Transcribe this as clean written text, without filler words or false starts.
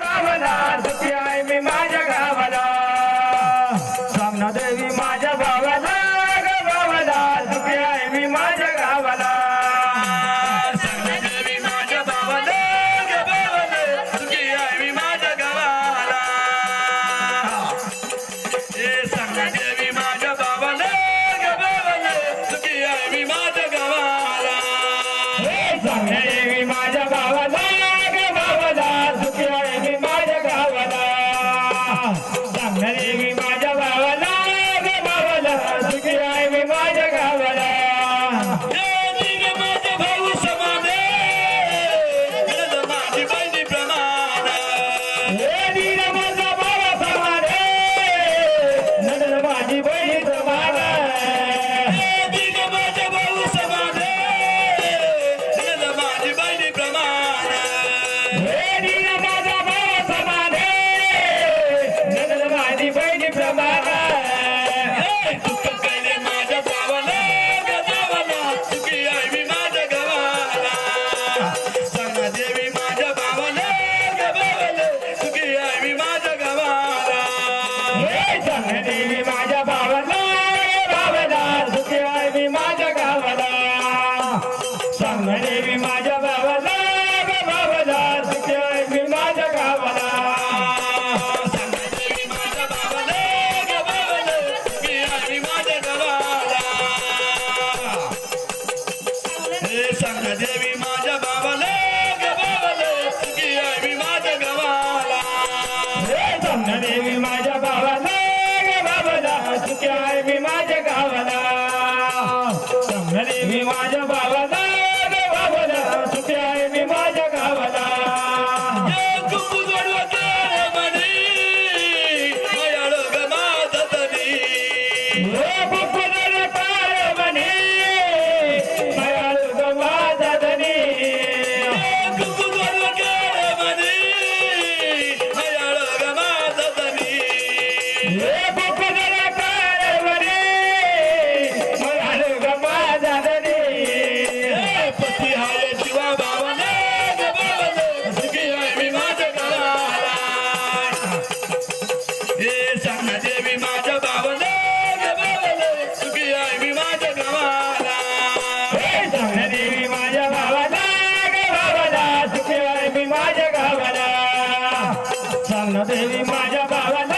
गावाला सुखी आहे मी माझ्या गावाला सांगना देवी माझ्या भावाला ग भावाला सुखी आहे मी माझ्या गावाला सांगना देवी माझ्या भावाला ग भावाला सुखी आहे मी माझ्या गावाला हे सांगना देवी माझ्या भावाला ग भावाला सुखी आहे मी माझ्या गावाला हे सांगना देवी माझ्या भावाला ग भावाला सुखी आहे मी माझ्या गावाला सांगना देवी माझ्या भावाला ग भावाला सुखी आहे मी माझ्या गावाला हे दिन माझा भाऊ समाने नंद माझी बहिणी प्रमाण हे दिन माझा भाऊ समाने नंद माझी बहिणी प्रमाण हे दिन माझा भाऊ समाने नंद माझी बहिणी प्रमाण हे दिन माझा भाऊ समाने नंद माझी बहिणी प्रमाण दुःख केले माझ्या गावाला ग गावाला सुखी आहे मी माझ्या गावाला सांगना देवी माझ्या भावाला ग भावाला सुखी आहे मी माझ्या गावाला हे सांगना देवी माझ्या भावाला ग भावाला सुखी आहे मी माझ्या गावाला सांगना देवी माझ्या भावाला ग भावाला सुखी आहे मी माझ्या गावाला सांगना देवी माझ्या भावाला ग भावाला सुखी आहे मी माझ्या गावाला हे सांगना देवी माझ्या भावाला ग भावाला सुखी आहे मी माझ्या गावाला हे सांगना देवी माझ्या भावाला ग भावाला सुखी आहे मी माझ्या गावाला सांगना देवी माझ्या भावाला ग भावाला सुखी आहे मी माझ्या गावाला हे कुंकू जोडवा तारे मनी मायाळू ग माझा धनी हे कुंकू जोडवा तारे मनी मायाळू ग माझा धनी हे कुंकू जोडवा तारे मनी मायाळू ग माझा धनी हे कुंकू जोडवा तारे मनी मायाळू ग माझा धनी हे पती हाय जीवा भावाला ग भावाला सुखी आहे मी माझ्या गावाला हे सांगना देवी माझ्या भावाला ग भावाला सुखी आहे मी माझ्या गावाला हे सांगना देवी माझ्या भावाला ग भावाला सुखी आहे मी माझ्या गावाला सांगना देवी माझ्या भावाला